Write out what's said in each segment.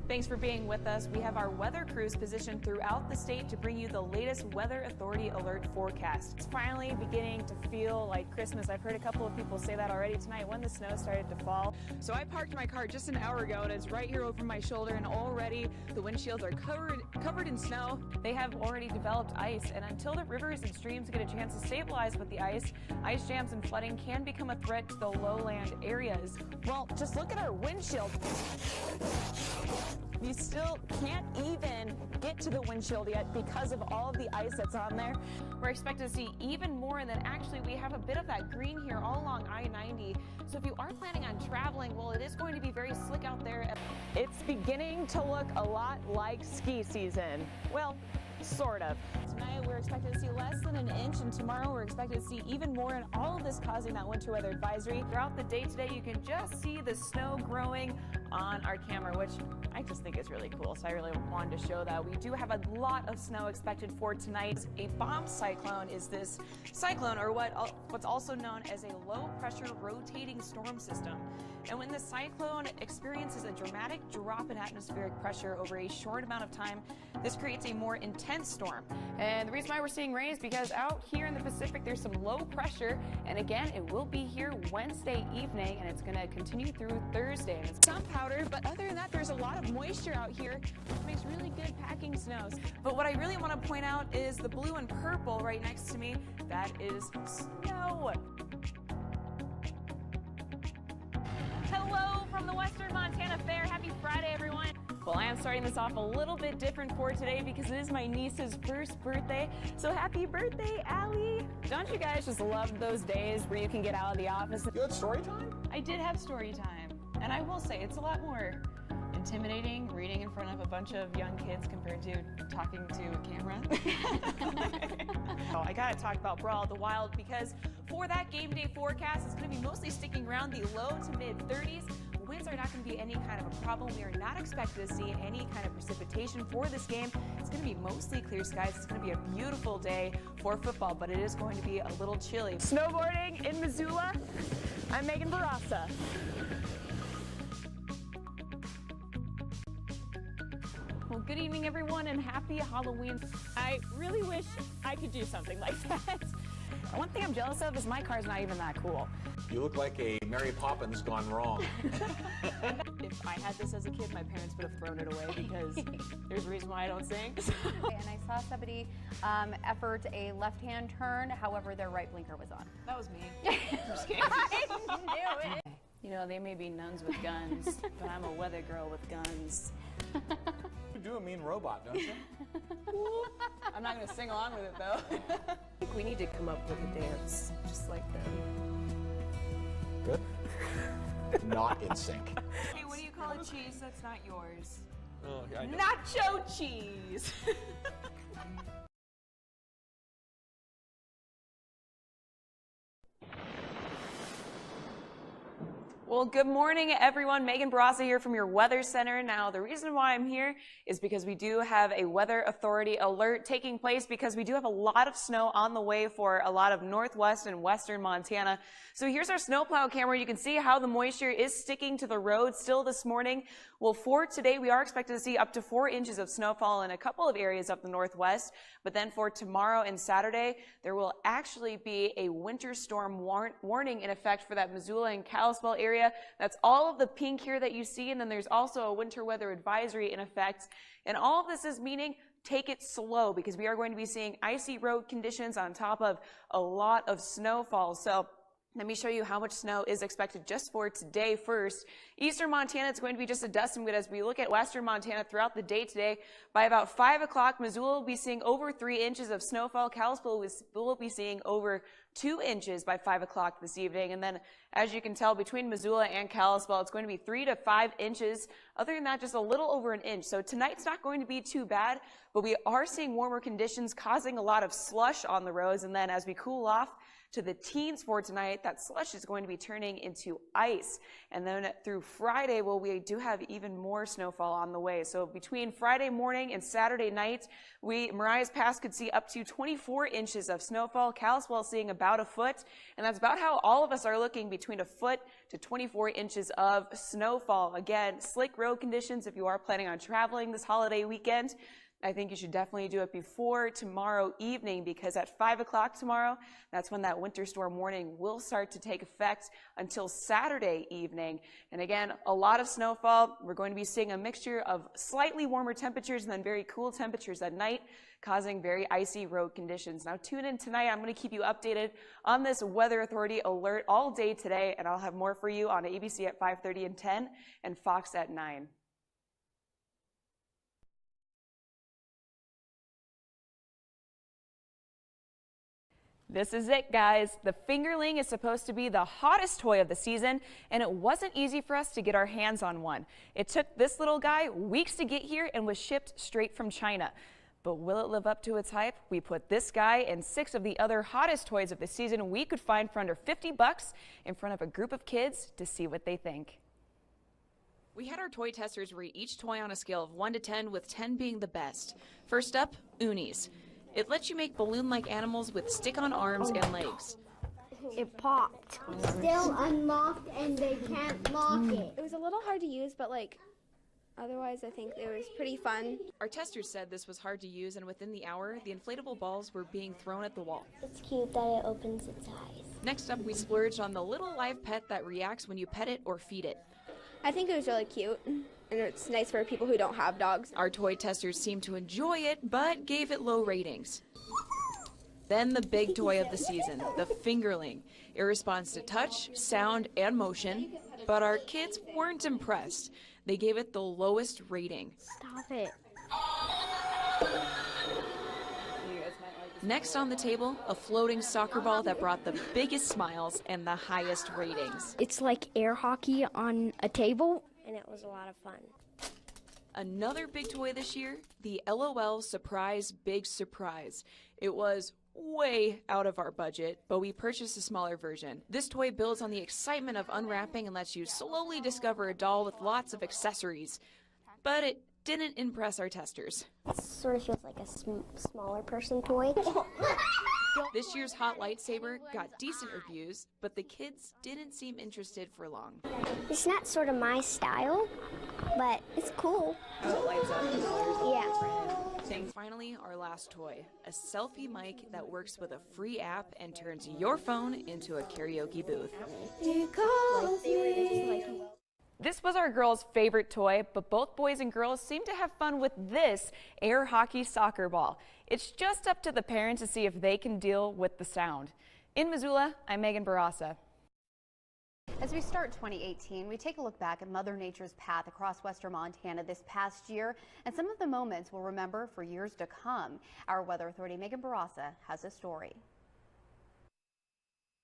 Thanks for being with us. We have our weather crews positioned throughout the state to bring you the latest Weather Authority alert forecast. It's finally beginning to feel like Christmas. I've heard a couple of people say that already tonight when the snow started to fall. So I parked my car just an hour ago and it's right here over my shoulder, and already the windshields are covered in snow. They have already developed ice, and until the rivers and streams get a chance to stabilize with the ice jams and flooding can become a threat to the lowland areas. Well, just look at our windshield. You still can't even get to the windshield yet because of all of the ice that's on there. We're expected to see even more, and then actually we have a bit of that green here all along I-90. So if you are planning on traveling, well, it is going to be very slick out there. It's beginning to look a lot like ski season. Well, sort of. Tonight we're expected to see less than an inch, and tomorrow we're expected to see even more, and all of this causing that winter weather advisory. Throughout the day today, you can just see the snow growing on our camera, which I just think is really cool, so I really wanted to show that. We do have a lot of snow expected for tonight. A bomb cyclone is this cyclone, or what's also known as a low-pressure rotating storm system. And when the cyclone experiences a dramatic drop in atmospheric pressure over a short amount of time, this creates a more intense storm. And the reason why we're seeing rain is because out here in the Pacific, there's some low pressure. And again, it will be here Wednesday evening, and it's going to continue through Thursday. And it's some powder, but other than that, there's a lot of moisture out here, which makes really good packing snows. But what I really want to point out is the blue and purple right next to me. That is snow. Hello from the Western Montana Fair. Happy Friday, everyone. Well, I am starting this off a little bit different for today because it is my niece's first birthday. So happy birthday, Allie. Don't you guys just love those days where you can get out of the office? You had story time? I did have story time. And I will say, it's a lot more intimidating reading in front of a bunch of young kids compared to talking to a camera. So I gotta talk about Brawl of the Wild, because for that game day forecast, it's gonna be mostly sticking around the low to mid 30s. Winds are not going to be any kind of a problem. We are not expected to see any kind of precipitation for this game. It's going to be mostly clear skies. It's going to be a beautiful day for football, but it is going to be a little chilly. Snowboarding in Missoula, I'm Megan Barassa. Well, good evening, everyone, and happy Halloween. I really wish I could do something like that. One thing I'm jealous of is my car's not even that cool. You look like a Mary Poppins gone wrong. If I had this as a kid, my parents would have thrown it away because there's a reason why I don't sing. And I saw somebody effort a left-hand turn, however their right blinker was on. That was me. I'm just kidding. I knew it. You know, they may be nuns with guns, but I'm a weather girl with guns. You do a mean robot, don't you? I'm not going to sing along with it, though. I think we need to come up with a dance just like that. Good. Not in sync. Hey, what do you call a cheese that's not yours? Oh, yeah, I know. Nacho cheese! Well, good morning, everyone. Megan Barassa here from your Weather Center. Now, the reason why I'm here is because we do have a Weather Authority alert taking place because we do have a lot of snow on the way for a lot of northwest and western Montana. So here's our snowplow camera. You can see how the moisture is sticking to the road still this morning. Well, for today, we are expected to see up to 4 inches of snowfall in a couple of areas up the northwest. But then for tomorrow and Saturday, there will actually be a winter storm warning in effect for that Missoula and Kalispell area. That's all of the pink here that you see, and then there's also a winter weather advisory in effect. And all of this is meaning take it slow because we are going to be seeing icy road conditions on top of a lot of snowfall. So let me show you how much snow is expected just for today first. Eastern Montana, it's going to be just a dusting, but as we look at western Montana throughout the day today, by about 5 o'clock, Missoula will be seeing over 3 inches of snowfall. Kalispell will be seeing over 2 inches by 5 o'clock this evening. And then, as you can tell, between Missoula and Kalispell, it's going to be 3 to 5 inches. Other than that, just a little over an inch. So tonight's not going to be too bad, but we are seeing warmer conditions causing a lot of slush on the roads. And then as we cool off, to the teens for tonight. That slush is going to be turning into ice. And then through Friday, well, we do have even more snowfall on the way. So between Friday morning and Saturday night, Mariah's Pass could see up to 24 inches of snowfall. Kalispell seeing about a foot. And that's about how all of us are looking, between a foot to 24 inches of snowfall. Again, slick road conditions if you are planning on traveling this holiday weekend. I think you should definitely do it before tomorrow evening, because at 5 o'clock tomorrow, that's when that winter storm warning will start to take effect until Saturday evening. And again, a lot of snowfall. We're going to be seeing a mixture of slightly warmer temperatures and then very cool temperatures at night, causing very icy road conditions. Now tune in tonight. I'm going to keep you updated on this Weather Authority alert all day today, and I'll have more for you on ABC at 5:30 and 10 and Fox at 9. This is it, guys. The fingerling is supposed to be the hottest toy of the season, and it wasn't easy for us to get our hands on one. It took this little guy weeks to get here and was shipped straight from China. But will it live up to its hype? We put this guy and 6 of the other hottest toys of the season we could find for under $50 in front of a group of kids to see what they think. We had our toy testers rate each toy on a scale of 1 to 10, with 10 being the best. First up, Unis. It lets you make balloon-like animals with stick-on arms and legs. It popped. Still unlocked and they can't lock it. It was a little hard to use, but otherwise I think it was pretty fun. Our testers said this was hard to use, and within the hour, the inflatable balls were being thrown at the wall. It's cute that it opens its eyes. Next up, we splurged on the little live pet that reacts when you pet it or feed it. I think it was really cute, and it's nice for people who don't have dogs. Our toy testers seemed to enjoy it, but gave it low ratings. Then the big toy of the season, the fingerling. It responds to touch, sound, and motion, but our kids weren't impressed. They gave it the lowest rating. Stop it. Next on the table, a floating soccer ball that brought the biggest smiles and the highest ratings. It's like air hockey on a table, and it was a lot of fun. Another big toy this year, the LOL Surprise Big Surprise. It was way out of our budget, but we purchased a smaller version. This toy builds on the excitement of unwrapping and lets you slowly discover a doll with lots of accessories. But it didn't impress our testers. It sort of feels like a smaller person toy. This year's Hot Lightsaber got decent reviews, but the kids didn't seem interested for long. It's not sort of my style, but it's cool. It lights up the colors. Yeah. Finally, our last toy, a selfie mic that works with a free app and turns your phone into a karaoke booth. This was our girls' favorite toy, but both boys and girls seem to have fun with this air hockey soccer ball. It's just up to the parents to see if they can deal with the sound. In Missoula, I'm Megan Barassa. As we start 2018, we take a look back at Mother Nature's path across western Montana this past year, and some of the moments we'll remember for years to come. Our Weather Authority, Megan Barassa, has a story.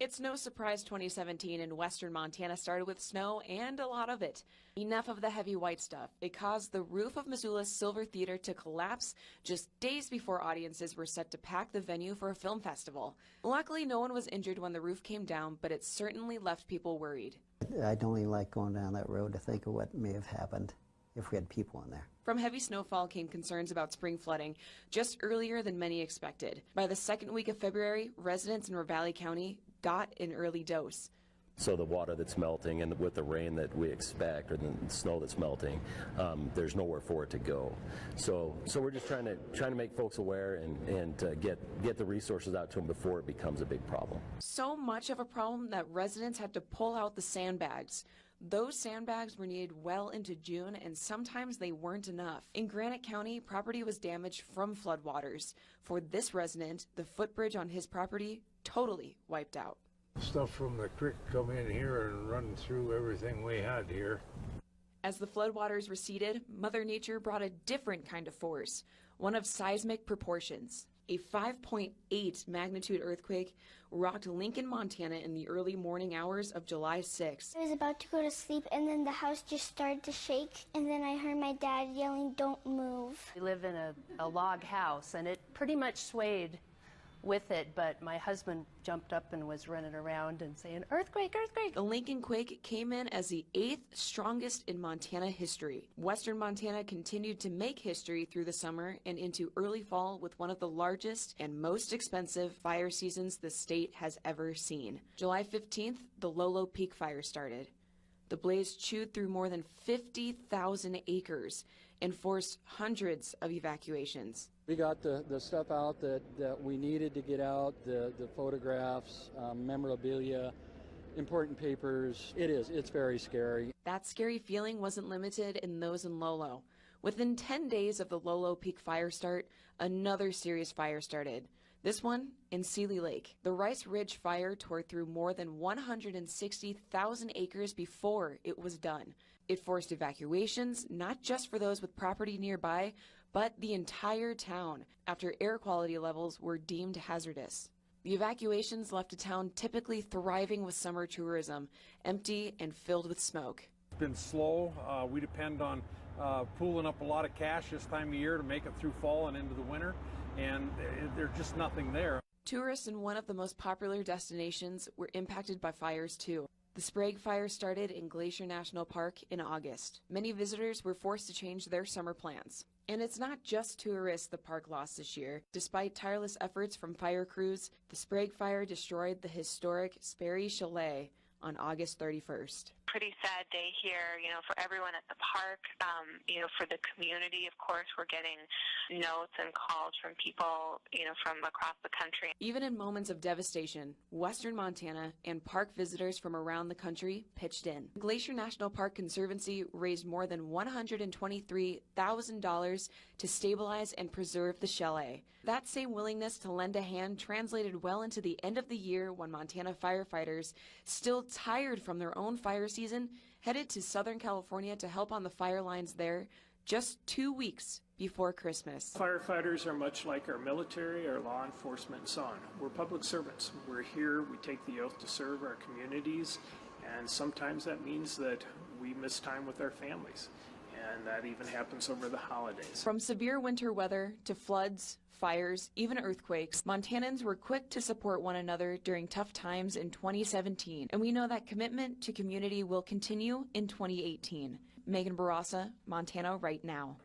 It's no surprise 2017 in western Montana started with snow and a lot of it. Enough of the heavy white stuff. It caused the roof of Missoula's Silver Theater to collapse just days before audiences were set to pack the venue for a film festival. Luckily, no one was injured when the roof came down, but it certainly left people worried. I don't even like going down that road to think of what may have happened if we had people in there. From heavy snowfall came concerns about spring flooding just earlier than many expected. By the second week of February, residents in Ravalli County got an early dose. So the water that's melting and with the rain that we expect, or the snow that's melting, there's nowhere for it to go. So we're just trying to make folks aware and get the resources out to them before it becomes a big problem. So much of a problem that residents had to pull out the sandbags. Those sandbags were needed well into June, and sometimes they weren't enough. In Granite County, property was damaged from floodwaters. For this resident, the footbridge on his property totally wiped out. Stuff from the creek come in here and run through everything we had here. As the floodwaters receded, Mother Nature brought a different kind of force, one of seismic proportions. A 5.8 magnitude earthquake rocked Lincoln, Montana in the early morning hours of July 6th. I was about to go to sleep, and then the house just started to shake, and then I heard my dad yelling, "Don't move." We live in a log house, and it pretty much swayed with it, but my husband jumped up and was running around and saying, "Earthquake, earthquake!" The Lincoln quake came in as the 8th strongest in Montana history. Western Montana continued to make history through the summer and into early fall with one of the largest and most expensive fire seasons the state has ever seen. July 15th, the Lolo Peak fire started. The blaze chewed through more than 50,000 acres and forced hundreds of evacuations. We got the stuff out that we needed to get out, the photographs, memorabilia, important papers. It's very scary. That scary feeling wasn't limited in those in Lolo. Within 10 days of the Lolo Peak fire start, another serious fire started. This one in Seeley Lake. The Rice Ridge fire tore through more than 160,000 acres before it was done. It forced evacuations, not just for those with property nearby, but the entire town, after air quality levels were deemed hazardous. The evacuations left a town typically thriving with summer tourism, empty and filled with smoke. It's been slow. We depend on pooling up a lot of cash this time of year to make it through fall and into the winter, and there's just nothing there. Tourists in one of the most popular destinations were impacted by fires too. The Sprague fire started in Glacier National Park in August. Many visitors were forced to change their summer plans. And it's not just tourists the park lost this year. Despite tireless efforts from fire crews, the Sprague fire destroyed the historic Sperry Chalet on August 31st. Pretty sad day here, for everyone at the park, for the community, of course. We're getting notes and calls from people, from across the country. Even in moments of devastation, Western Montana and park visitors from around the country pitched in. Glacier National Park Conservancy raised more than $123,000 to stabilize and preserve the chalet. That same willingness to lend a hand translated well into the end of the year when Montana firefighters, still tired from their own fire season, headed to Southern California to help on the fire lines there just 2 weeks before Christmas. Firefighters are much like our military, our law enforcement, and so on. We're public servants. We're here, we take the oath to serve our communities, and sometimes that means that we miss time with our families, and that even happens over the holidays. From severe winter weather to floods, fires, even earthquakes, Montanans were quick to support one another during tough times in 2017, and we know that commitment to community will continue in 2018. Megan Barassa, Montana Right Now.